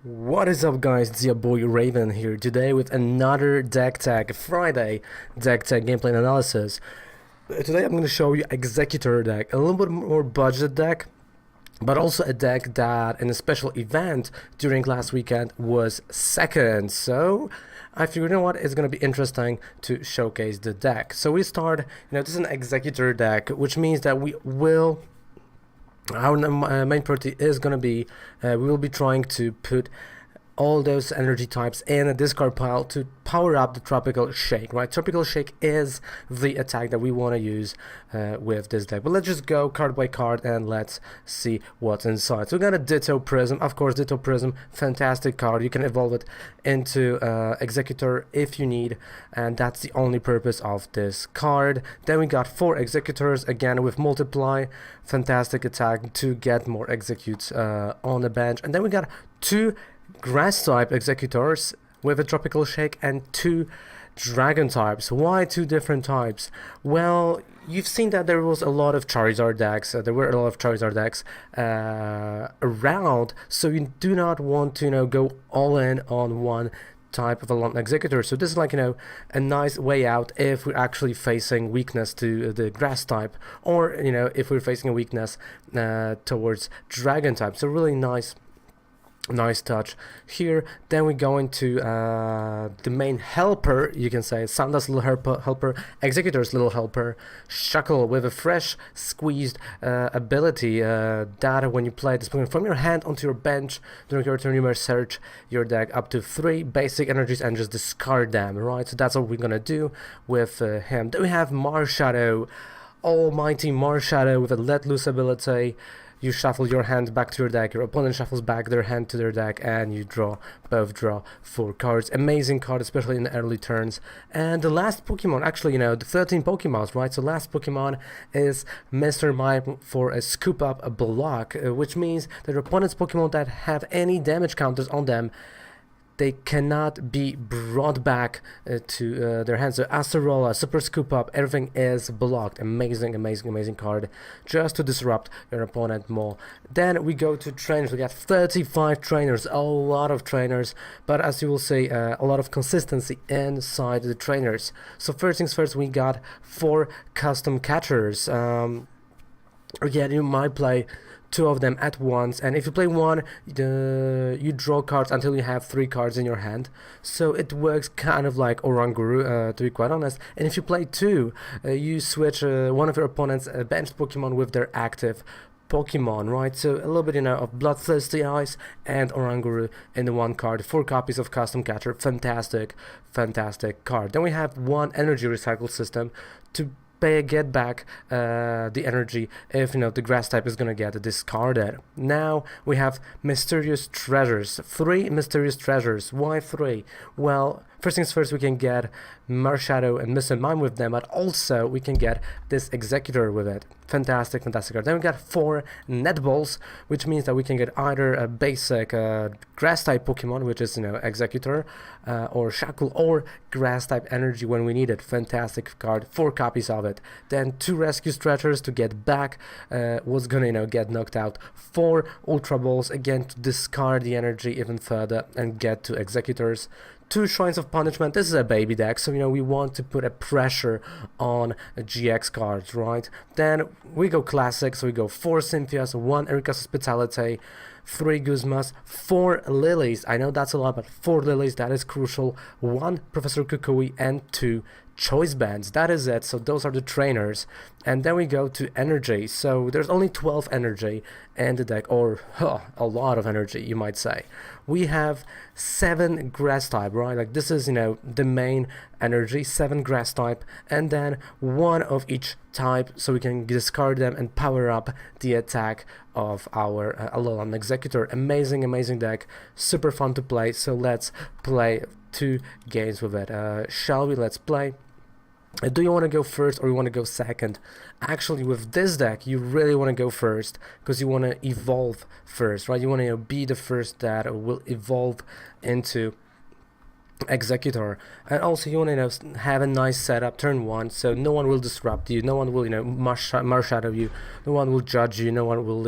What is up, guys? It's your boy Raven here today with another deck tag Friday deck tag gameplay and analysis. Today I'm going to show you Exeggutor deck, a little bit more budget deck, but also a deck that in a special event during last weekend was second. So I figured, you know what, it's going to be interesting to showcase the deck. So we start, this is an Exeggutor deck, which means that our main priority is going to be, we will be trying to put all those energy types in a discard pile to power up the Tropical Shake, right? Tropical Shake is the attack that we want to use with this deck. But let's just go card by card and let's see what's inside. So we got a Ditto Prism. Of course, Ditto Prism, fantastic card. You can evolve it into Exeggutor if you need, and that's the only purpose of this card. Then we got 4 Exeggutors, again with Multiply, fantastic attack to get more Exeggcutes on the bench. And then we got 2 Grass type Exeggutors with a Tropical Shake and 2 Dragon types. Why 2 different types? Well, you've seen that there was a lot of Charizard decks. There were a lot of Charizard decks around, so you do not want to go all in on one type of Alolan Exeggutor. So this is like a nice way out if we're actually facing weakness to the Grass type, or if we're facing a weakness towards Dragon type. So really nice touch here. Then we go into the main helper, you can say, Sanda's little helper, Exeggutor's little helper, Shuckle, with a fresh squeezed ability that when you play this Pokemon from your hand onto your bench during your turn, you may search your deck up to 3 basic energies and just discard them, right? So that's what we're gonna do with him. Then we have Marshadow, almighty Marshadow with a Let Loose ability. You shuffle your hand back to your deck, your opponent shuffles back their hand to their deck, and you both draw 4 cards. Amazing card, especially in the early turns. And the last Pokemon, actually, the 13 Pokemons, right? So last Pokemon is Mr. Mime for a scoop up a block, which means that your opponent's Pokemon that have any damage counters on them, they cannot be brought back to their hands. So Acerola, Super Scoop Up, everything is blocked. Amazing card, just to disrupt your opponent more. Then we go to trainers. We got 35 trainers, a lot of trainers, but as you will see, a lot of consistency inside the trainers. So first things first, we got 4 custom catchers. Again, you might play 2 of them at once, and if you play 1, you draw cards until you have 3 cards in your hand. So it works kind of like Oranguru, to be quite honest. And if you play 2, you switch one of your opponent's benched Pokemon with their active Pokemon, right? So a little bit of Bloodthirsty Eyes and Oranguru in the 1 card. 4 copies of Custom Catcher, fantastic card. Then we have 1 energy recycle system to get back the energy if the Grass type is gonna get discarded. Now we have Mysterious Treasures, 3 Mysterious Treasures. Why 3? Well, first things first, we can get Marshadow and Mr. Mime with them, but also we can get this Exeggutor with it. Fantastic card. Then we got 4 Netballs, which means that we can get either a basic Grass type Pokemon, which is Exeggutor, or Shuckle, or Grass type energy when we need it. Fantastic card, 4 copies of it. Then 2 Rescue Stretchers to get back what's gonna get knocked out. 4 Ultra Balls, again to discard the energy even further and get to Exeggutors. 2 Shrines of Punishment. This is a baby deck, so we want to put a pressure on GX cards, right? Then we go classic, so we go 4 Cynthias, 1 Erika's Hospitality, 3 Guzmas, 4 Lilies. I know that's a lot, but 4 Lilies, that is crucial. 1 Professor Kukui and 2 Choice Bands. That is it. So those are the trainers. And then we go to energy. So there's only 12 energy in the deck, or a lot of energy, you might say. We have 7 Grass type, right? Like this is the main energy, 7 Grass type, and then 1 of each type, so we can discard them and power up the attack of our Alolan Exeggutor. Amazing deck, super fun to play. So let's play 2 games with it. Shall we? Let's play. Do you want to go first or you want to go second? Actually, with this deck, you really want to go first because you want to evolve first, right? You want to be the first that will evolve into Exeggutor, and also you want to have a nice setup turn 1, so no one will disrupt you, no one will Marshadow you, no one will judge you, no one will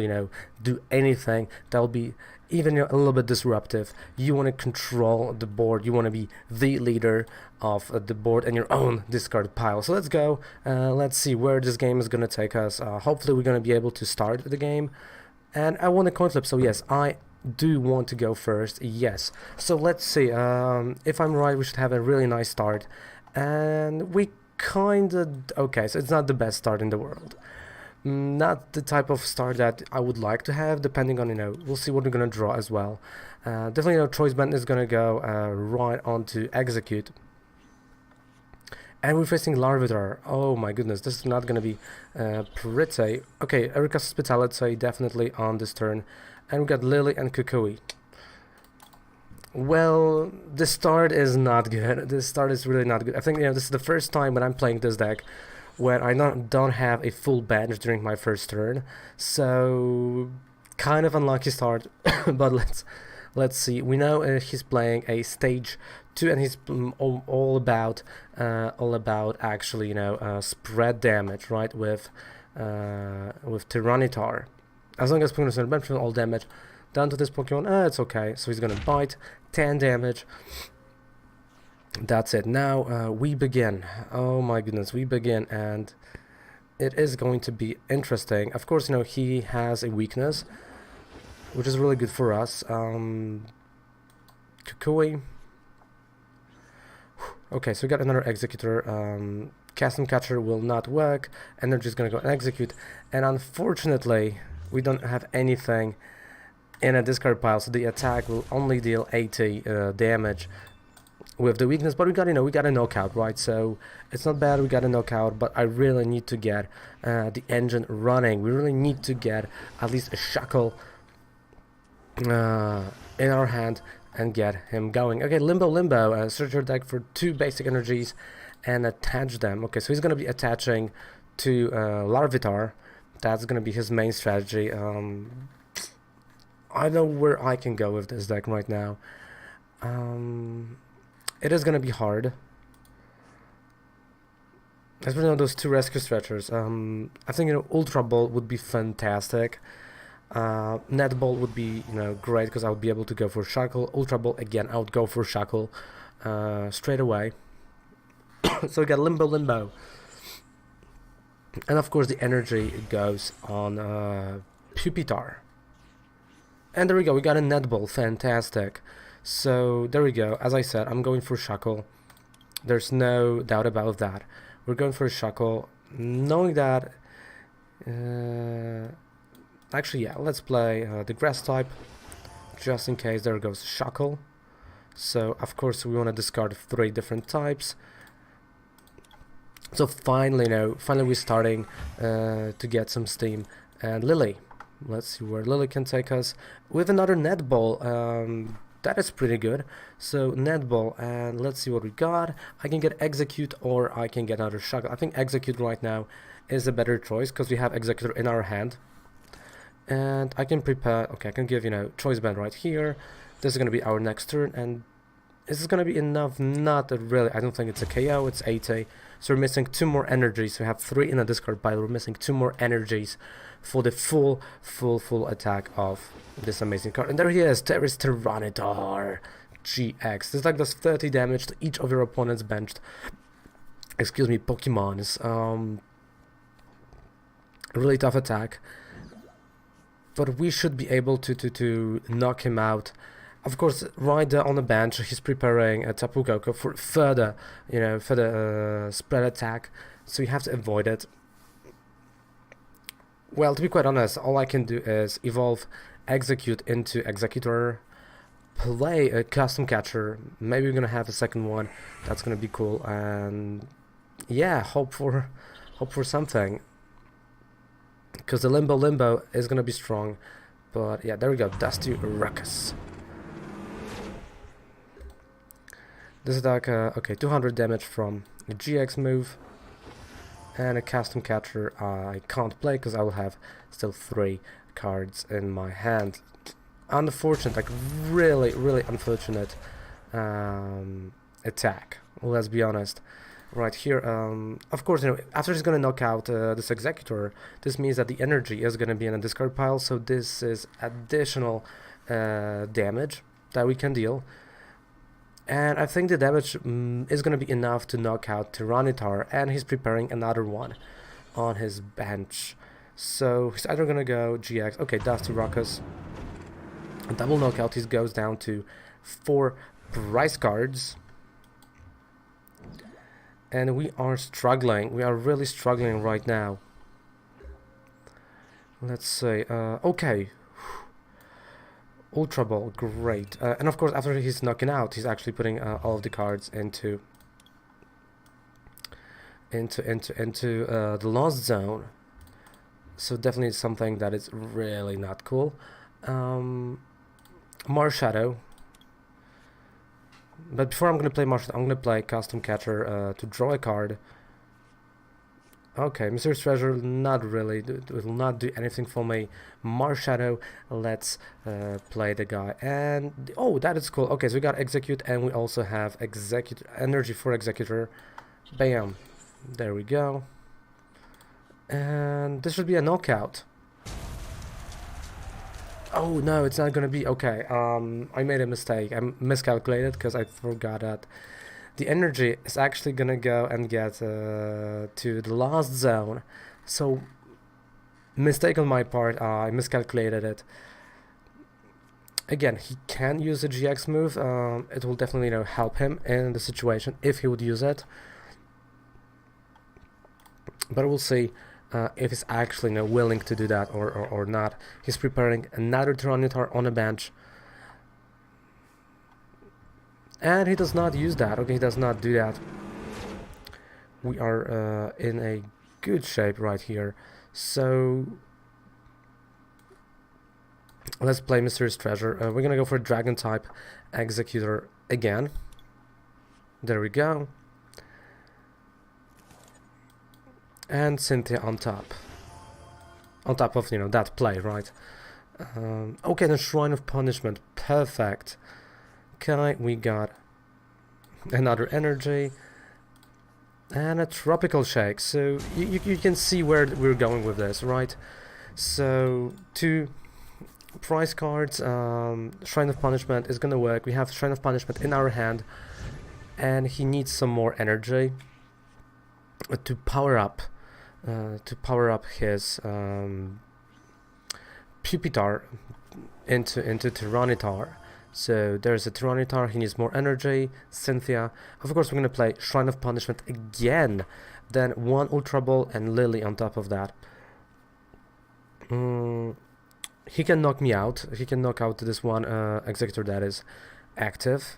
do anything that will be even a little bit disruptive. You want to control the board, you want to be the leader of the board and your own discard pile. So let's go, let's see where this game is going to take us. Hopefully we're going to be able to start the game. And I want a coin flip, so yes, I do want to go first, yes. So let's see, if I'm right, we should have a really nice start. And we kinda, okay, so it's not the best start in the world. Not the type of start that I would like to have, depending on, we'll see what we're gonna draw as well. Definitely, Choice Band is gonna go right onto Exeggcute. And we're facing Larvitar. Oh my goodness, this is not gonna be pretty. Okay, Erika's Hospitality definitely on this turn. And we got Lillie and Kukui. Well, the start is not good. This start is really not good. I think, this is the first time when I'm playing this deck where I don't have a full bench during my first turn. So, kind of unlucky start. But let's see. We know he's playing a stage 2, and he's all about actually, spread damage, right? With Tyranitar. As long as Pokemon's on bench from all damage down to this Pokemon, it's okay. So he's gonna bite, 10 damage. That's it. Now we begin. Oh my goodness, we begin, and it is going to be interesting. Of course, he has a weakness, which is really good for us. Kukui. Okay, so we got another Exeggutor. Custom Catcher will not work. Energy is gonna go and Exeggcute, and unfortunately, we don't have anything in a discard pile, so the attack will only deal 80 damage with the weakness. But we got, we got a knockout, right? So it's not bad. We got a knockout, but I really need to get the engine running. We really need to get at least a Shuckle in our hand and get him going. Okay, Limbo. Search your deck for 2 basic energies and attach them. Okay, so he's gonna be attaching to Larvitar. That's gonna be his main strategy. I know where I can go with this deck right now. It is gonna be hard. Especially on those 2 Rescue Stretchers. I think Ultra Ball would be fantastic. Net Ball would be great, because I would be able to go for Shuckle. Ultra Ball again, I would go for Shuckle straight away. So we got Limbo. And of course the energy goes on Pupitar. And there we go, we got a Net Ball, fantastic. So there we go, as I said, I'm going for Shuckle. There's no doubt about that. We're going for a Shuckle, knowing that... actually, yeah, let's play the Grass type, just in case. There goes Shuckle. So of course we want to discard 3 different types. So finally, we're starting to get some steam. And Lillie, let's see where Lillie can take us with another Net Ball. That is pretty good. So Net Ball, and let's see what we got. I can get Exeggcute, or I can get another Shuckle. I think Exeggcute right now is a better choice, because we have Exeggutor in our hand. And I can prepare, okay, I can give, Choice Band right here. This is going to be our next turn, and this is going to be enough. Not really, I don't think it's a KO, it's 80. So we're missing 2 more energies. We have 3 in a discard pile. We're missing 2 more energies for the full attack of this amazing card. And there he is, there is Tyranitar GX. This deck does 30 damage to each of your opponent's benched, Pokemons. Really tough attack. But we should be able to knock him out. Of course, right there on the bench, he's preparing a Tapu Koko for further spread attack. So you have to avoid it. Well, to be quite honest, all I can do is evolve Exeggcute into Exeggutor, play a Custom Catcher. Maybe we're gonna have a second one. That's gonna be cool. And yeah, hope for something. Because the Limbo is gonna be strong. But yeah, there we go. Dusty Ruckus. This is like okay, 200 damage from the GX move. And a Custom Catcher I can't play because I will have still 3 cards in my hand. Unfortunate, like really unfortunate attack. Let's be honest. Right here, of course, after he's gonna knock out this Exeggutor, this means that the energy is gonna be in a discard pile. So this is additional damage that we can deal. And I think the damage is going to be enough to knock out Tyranitar, and he's preparing another one on his bench. So he's either going to go GX, okay, Dusty Ruckus, double knockout, he goes down to 4 prize cards. And we are struggling, we are really struggling right now. Let's see, okay. Ultra Ball, great. And of course, after he's knocking out, he's actually putting all of the cards into the Lost Zone. So definitely something that is really not cool. Marshadow. But before I'm gonna play Marshadow, I'm gonna play Custom Catcher to draw a card. Okay, Mysterious Treasure, not really, it will not do anything for me. Marshadow, let's play the guy, and oh, that is cool. Okay, so we got Exeggcute, and we also have Exeggcute, Energy for Exeggutor. Bam, there we go. And this should be a knockout. Oh no, it's not gonna be, okay, I made a mistake, I miscalculated, because I forgot that the energy is actually gonna go and get to the Lost Zone. So, mistake on my part, I miscalculated it. Again, he can use the GX move, it will definitely, you know, help him in the situation if he would use it. But we'll see if he's actually, you know, willing to do that or not. He's preparing another Tyranitar on a bench. And he does not use that. Okay, he does not do that. We are in a good shape right here. So let's play Mysterious Treasure. We're gonna go for Dragon type Exeggutor again. There we go. And Cynthia on top. On top of, you know, that play, right? Okay, the Shrine of Punishment. Perfect. Okay, we got another energy and a tropical shake. So you can see where we're going with this, right? So 2 prize cards, Shrine of Punishment is gonna work. We have Shrine of Punishment in our hand, and he needs some more energy to power up his Pupitar into Tyranitar. So there's a Tyranitar, he needs more energy. Cynthia, of course we're gonna play Shrine of Punishment again, then 1 Ultra Ball and Lillie on top of that. He can knock me out, he can knock out this one Exeggutor that is active.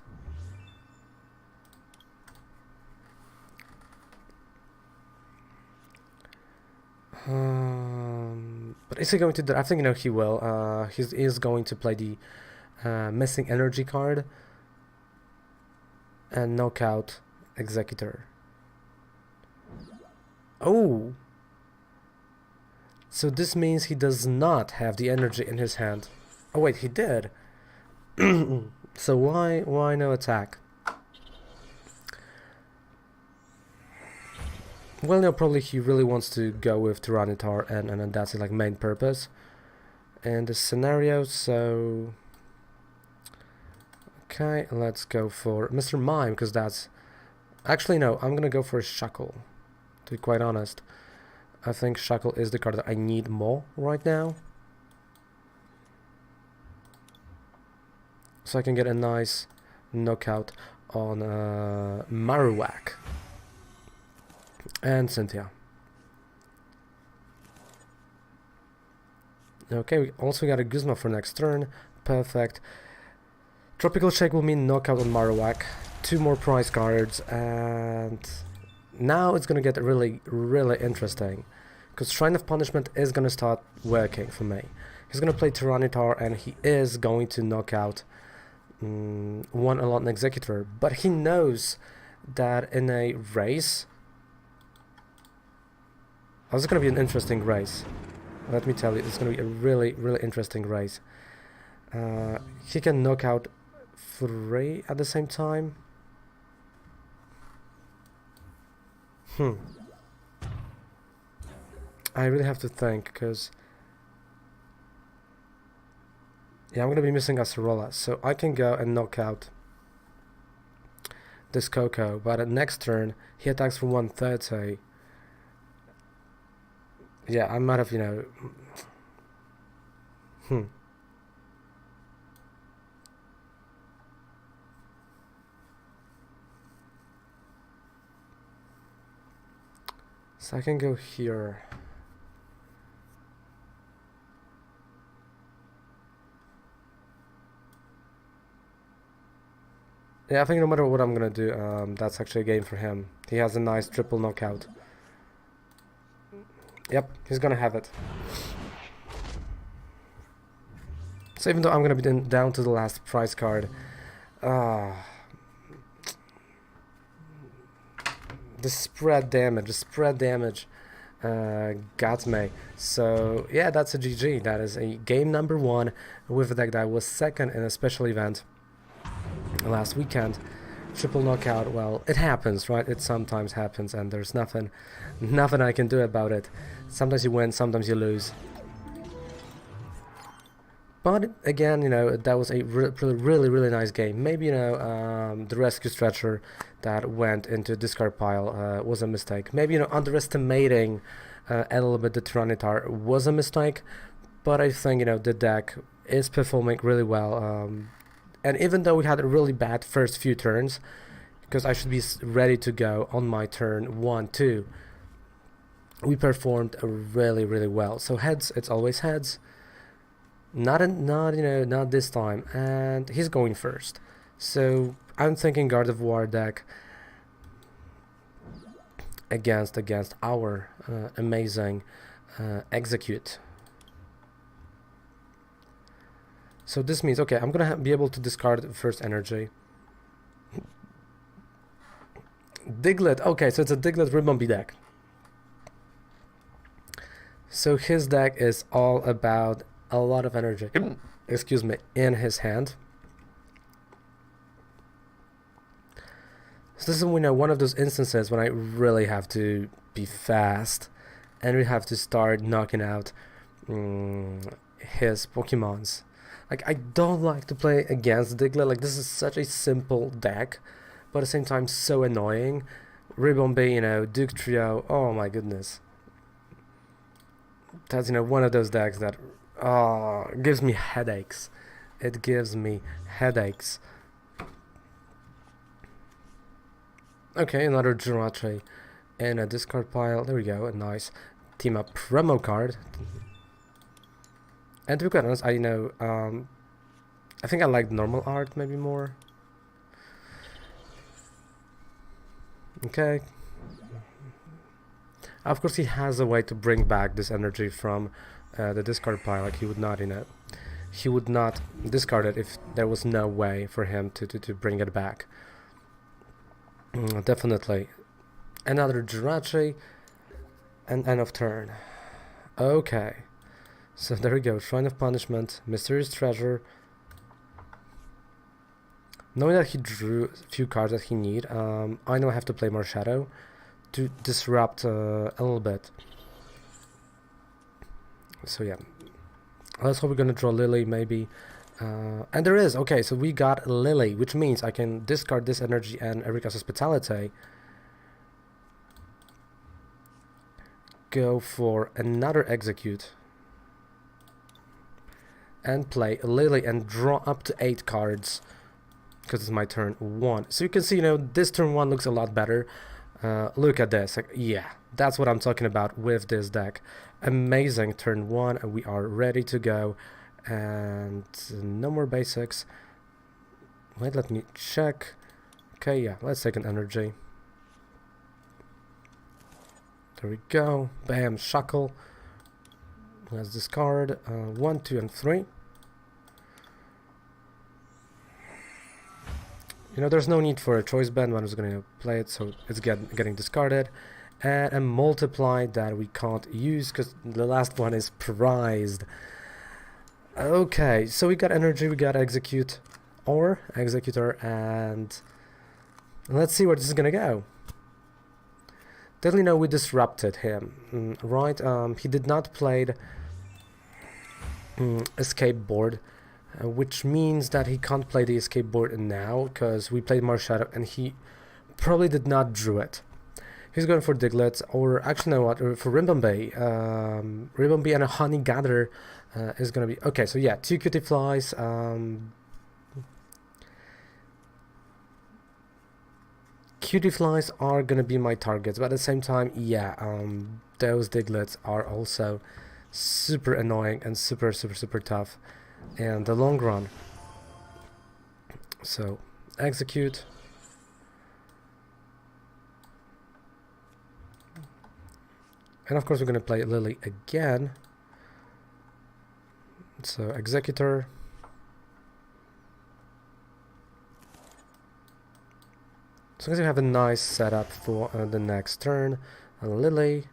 But is he going to do? I think, you know, he will. He is going to play the missing energy card and knock out Exeggutor. Oh, so this means he does not have the energy in his hand. Oh wait, he did. So why no attack? Well, no, probably he really wants to go with Tyranitar, and that's his, like, main purpose in this scenario. So okay, let's go for Mr. Mime, because that's actually, no, I'm gonna go for Shuckle, to be quite honest. I think Shuckle is the card that I need more right now, so I can get a nice knockout on Marowak and Cynthia. Okay, we also got a Guzma for next turn. Perfect. Tropical Shake will mean knockout on Marowak. 2 more prize cards, and now it's gonna get really, really interesting, because Shrine of Punishment is gonna start working for me. He's gonna play Tyranitar, and he is going to knock out 1 Alolan Exeggutor, but he knows that in a race, this is gonna be an interesting race. Let me tell you, it's gonna be a really, really interesting race. He can knock out 3 at the same time. I really have to think, because Yeah, I'm gonna be missing a Sorolla, so I can go and knock out this Coco, but next turn he attacks for 130. Yeah, I might have, So I can go here. Yeah, I think no matter what I'm gonna do, that's actually a game for him. He has a nice triple knockout. Yep, he's gonna have it. So even though I'm gonna be down to the last prize card, the spread damage got me. So yeah, that's a GG. That is a game number 1 with a deck that was second in a special event last weekend. Triple knockout, well, it happens, right? It sometimes happens, and there's nothing I can do about it. Sometimes you win, sometimes you lose. But again, that was a really nice game. Maybe, the Rescue Stretcher that went into discard pile was a mistake. Maybe, underestimating a little bit the Tyranitar was a mistake. But I think, the deck is performing really well. And even though we had a really bad first few turns, because I should be ready to go on my turn 1, 2, we performed really well. So heads, it's always heads. Not this time, and he's going first. So I'm thinking Guard of War deck against our amazing Exeggcute. So this means, okay, I'm gonna be able to discard the first energy. Diglett, okay, so it's a Diglett Ribbon deck. So his deck is all about a lot of energy, excuse me, in his hand. So this is one of those instances when I really have to be fast, and we have to start knocking out his Pokemons. Like, I don't like to play against Diglett. Like, this is such a simple deck, but at the same time so annoying. Ribombay, Duke Trio, oh my goodness. That's one of those decks that gives me headaches. It gives me headaches. Okay, another Jirachi in a discard pile. There we go, a nice team up promo card. And to be quite honest, I think I like normal art maybe more. Okay. Of course, he has a way to bring back this energy from the discard pile. Like, he would not, he would not discard it if there was no way for him to bring it back. Definitely. Another Jirachi, and end of turn. Okay. So there we go, Shrine of Punishment, Mysterious Treasure. Knowing that he drew a few cards that he need, I know I have to play Marshadow to disrupt a little bit. So yeah, let's hope we're gonna draw Lillie maybe. And there is, okay, so we got Lillie, which means I can discard this energy and Erika's Hospitality. Go for another Exeggcute. And play Lillie and draw up to 8 cards, because it's my turn 1. So you can see, this turn 1 looks a lot better. Look at this. Like, yeah, that's what I'm talking about with this deck. Amazing turn 1, and we are ready to go. And no more basics. Wait, let me check. Okay, yeah, let's take an energy. There we go. Bam, Shuckle. Let's discard 1, 2, and 3. There's no need for a choice band when I was going to play it, so it's getting discarded. And a multiply that we can't use because the last one is prized. Okay, so we got energy, we got Exeggcute or Exeggutor, and let's see where this is going to go. Definitely we disrupted him, right? He did not play escape board, which means that he can't play the escape board now, because we played Marshadow and he probably did not drew it. He's going for Diglett, or actually, no, what, for Ribombay. Ribombay and a Honey Gather is going to be... Okay, so yeah, 2 Cutie Flies. Cutie Flies are going to be my targets, but at the same time, yeah, those Diglets are also super annoying and super tough in the long run. So, Exeggcute. And of course we're going to play Lillie again. So Exeggutor. So we have a nice setup for the next turn. Lillie.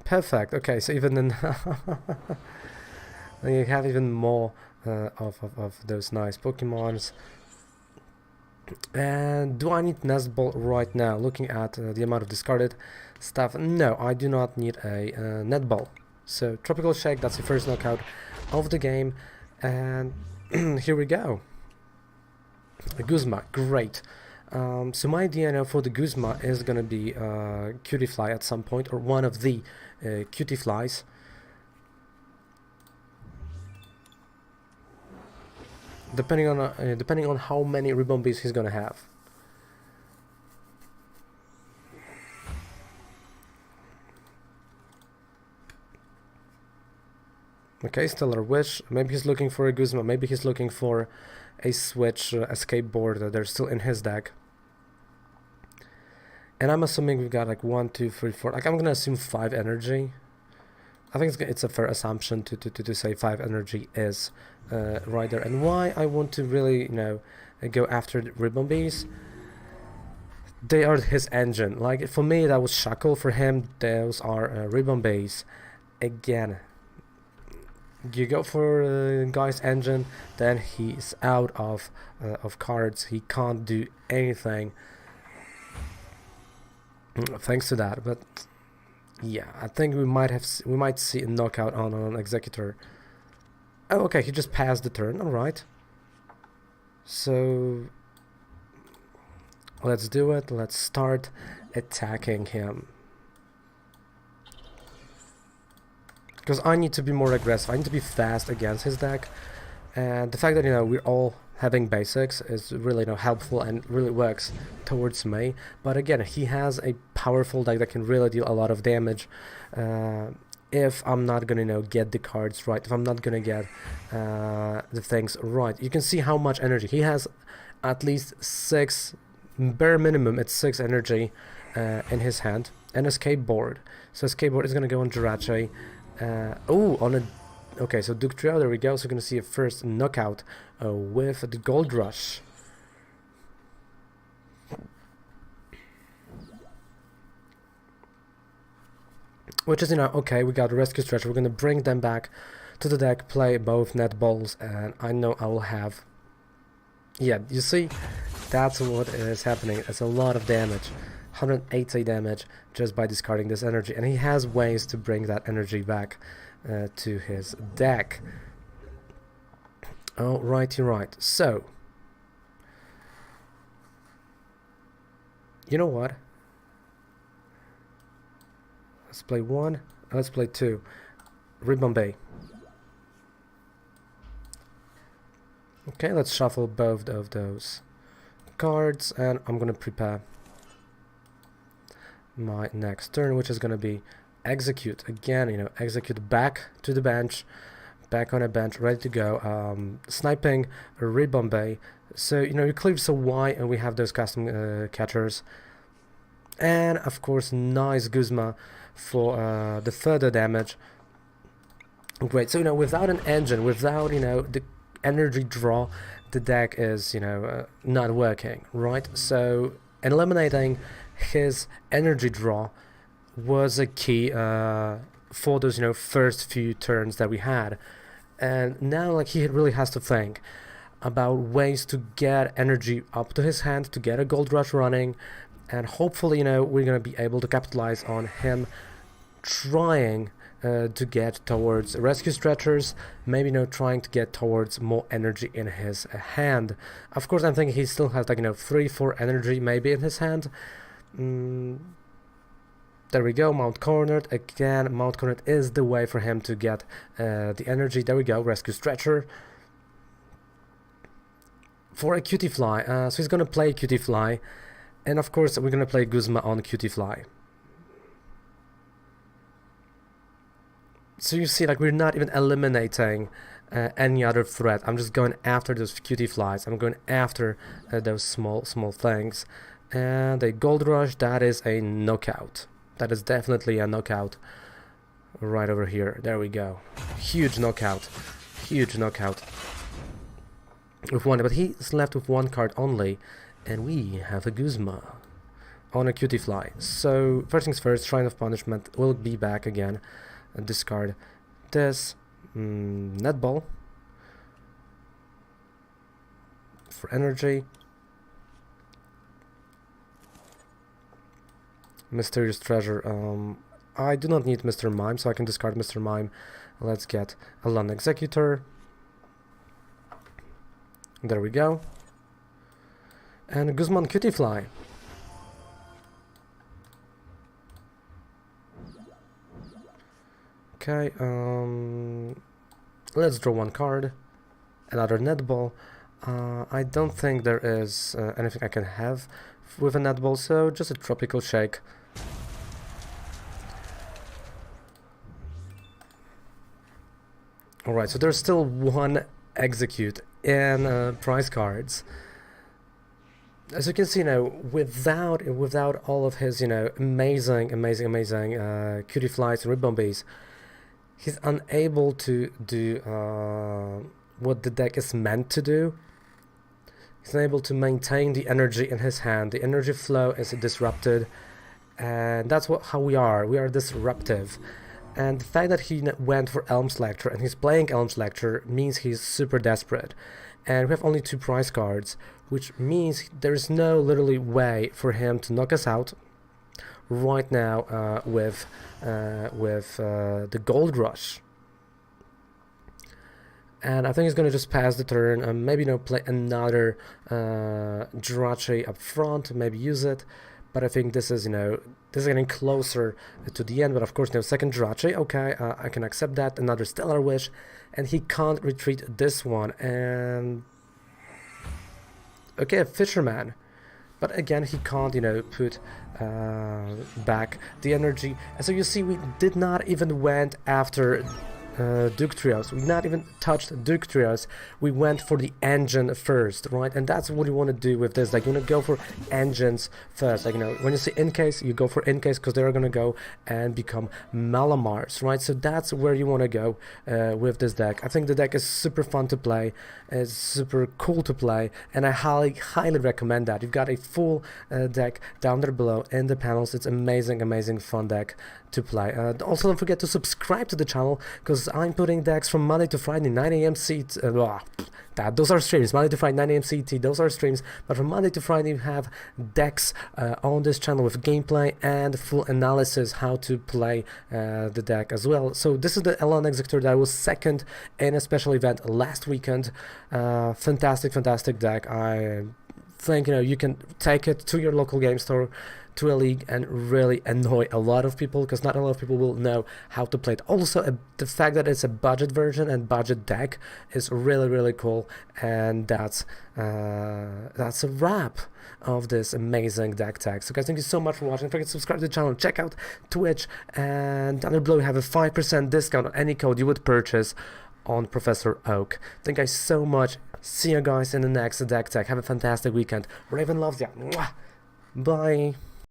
Perfect. Okay, so even then you have even more of those nice Pokemons. And do I need Nest Ball right now? Looking at the amount of discarded stuff, no, I do not need a Net Ball. So Tropical Shake, that's the first knockout of the game, and here we go. A Guzma, great. So my idea now for the Guzma is gonna be Cutie Fly at some point, or one of the Cutie Flies. Depending on how many Ribombees he's gonna have. Okay, Stellar Wish. Maybe he's looking for a Guzma. Maybe he's looking for a Switch escape board that they're still in his deck. And I'm assuming we've got like 1, 2, 3, 4. Like I'm gonna assume 5 energy. I think it's a fair assumption to say 5 energy is right there. And why I want to really, you know, go after the Ribombees? They are his engine. Like for me, that was Shuckle. For him, those are Ribombees. Again, you go for guy's engine, then he's out of cards. He can't do anything thanks to that. But yeah, I think we might see a knockout on Exeggutor. Oh, okay, he just passed the turn. All right. So let's do it. Let's start attacking him. Because I need to be more aggressive. I need to be fast against his deck. And the fact that, you know, we're all having basics is really, you know, helpful and really works towards me. But again, he has a powerful deck that can really deal a lot of damage if I'm not gonna, you know, get the cards right, if I'm not gonna get the things right. You can see how much energy he has. At least 6, bare minimum it's 6 energy in his hand, and a skateboard. So skateboard is gonna go on Jirachi. Okay, so Duke Trio, there we go. So we're gonna see a first knockout with the Gold Rush. Which is, you know, okay, we got a Rescue Stretcher. We're gonna bring them back to the deck, play both Net Balls, and I know I will have... Yeah, you see, that's what is happening. It's a lot of damage. 180 damage just by discarding this energy, and he has ways to bring that energy back to his deck. Oh, righty right. So, you know what? Let's play 1. Let's play 2. Ribombay. Okay, let's shuffle both of those cards, and I'm gonna prepare my next turn, which is gonna be Exeggcute. Again, you know, Exeggcute back to the bench, back on a bench, ready to go. Sniping Ribombay. So, you know, you clear so wide, and we have those custom catchers. And of course, nice Guzma for the further damage. Great. So, you know, without an engine, without, you know, the energy draw, the deck is, you know, not working, right? So eliminating his energy draw was a key for those, you know, first few turns that we had. And now, like, he really has to think about ways to get energy up to his hand, to get a Gold Rush running, and hopefully, you know, we're going to be able to capitalize on him trying to get towards Rescue Stretchers, maybe, you know, trying to get towards more energy in his hand. Of course, I'm thinking he still has, like, you know, 3-4 energy maybe in his hand. There we go, Mount Cornered. Again, Mount Cornered is the way for him to get the energy. There we go, Rescue Stretcher. For a QT Fly, so he's going to play QT Fly. And of course, we're going to play Guzma on QT Fly. So you see, like, we're not even eliminating any other threat. I'm just going after those QT Flies. I'm going after those small things. And a Gold Rush, that is a knockout. That is definitely a knockout. Right over here. There we go. Huge knockout. Huge knockout. With one, but he's left with one card only. And we have a Guzma on a QT Fly. So, first things first, Shrine of Punishment will be back again. Discard this netball for energy. Mysterious Treasure. I do not need Mr. Mime, so I can discard Mr. Mime. Let's get Alolan Exeggutor. There we go. And Guzman QT Fly. Okay, let's draw one card. Another netball. I don't think there is anything I can have with a netball, so just a tropical shake. Alright, so there's still one Exeggcute in prize cards. As you can see now, without all of his, you know, amazing QT Flies and Ribbombees, he's unable to do what the deck is meant to do. He's unable to maintain the energy in his hand. The energy flow is disrupted, and that's how we are. We are disruptive. And the fact that he went for Elm's Lecture and he's playing Elm's Lecture means he's super desperate. And we have only 2 prize cards, which means there's no literally way for him to knock us out right now with the Gold Rush. And I think he's going to just pass the turn and maybe, you know, play another Jirachi up front, maybe use it. But I think this is, you know, this is getting closer to the end. But of course, you know, second Jirachi, okay, I can accept that. Another Stellar Wish, and he can't retreat this one. And okay, a Fisherman, but again, he can't, you know, put back the energy. And so you see, we did not even went after Duke Trios. We not even touched Duke Trios. We went for the engine first, right? And that's what you want to do with this. Like, you want to go for engines first. Like, you know, when you see in case, you go for in case because they're going to go and become Malamars, right? So that's where you want to go with this deck. I think the deck is super fun to play. It's super cool to play, and I highly recommend that. You've got a full deck down there below in the panels. It's amazing fun deck to play. Also, don't forget to subscribe to the channel because I'm putting decks from Monday to Friday 9 a.m. CET. Those are streams. Monday to Friday 9 a.m. CET, those are streams. But from Monday to Friday you have decks on this channel with gameplay and full analysis how to play the deck as well. So this is the Alolan Exeggutor that was second in a special event last weekend. Fantastic deck. I think, you know, you can take it to your local game store, to a league, and really annoy a lot of people because not a lot of people will know how to play it. Also, the fact that it's a budget version and budget deck is really cool, and that's a wrap of this amazing deck tag. So guys, thank you so much for watching. Don't forget to subscribe to the channel, check out Twitch, and down below we have a 5% discount on any code you would purchase on Professor Oak. Thank you guys so much. See you guys in the next deck tag. Have a fantastic weekend. Raven loves ya. Mwah. Bye.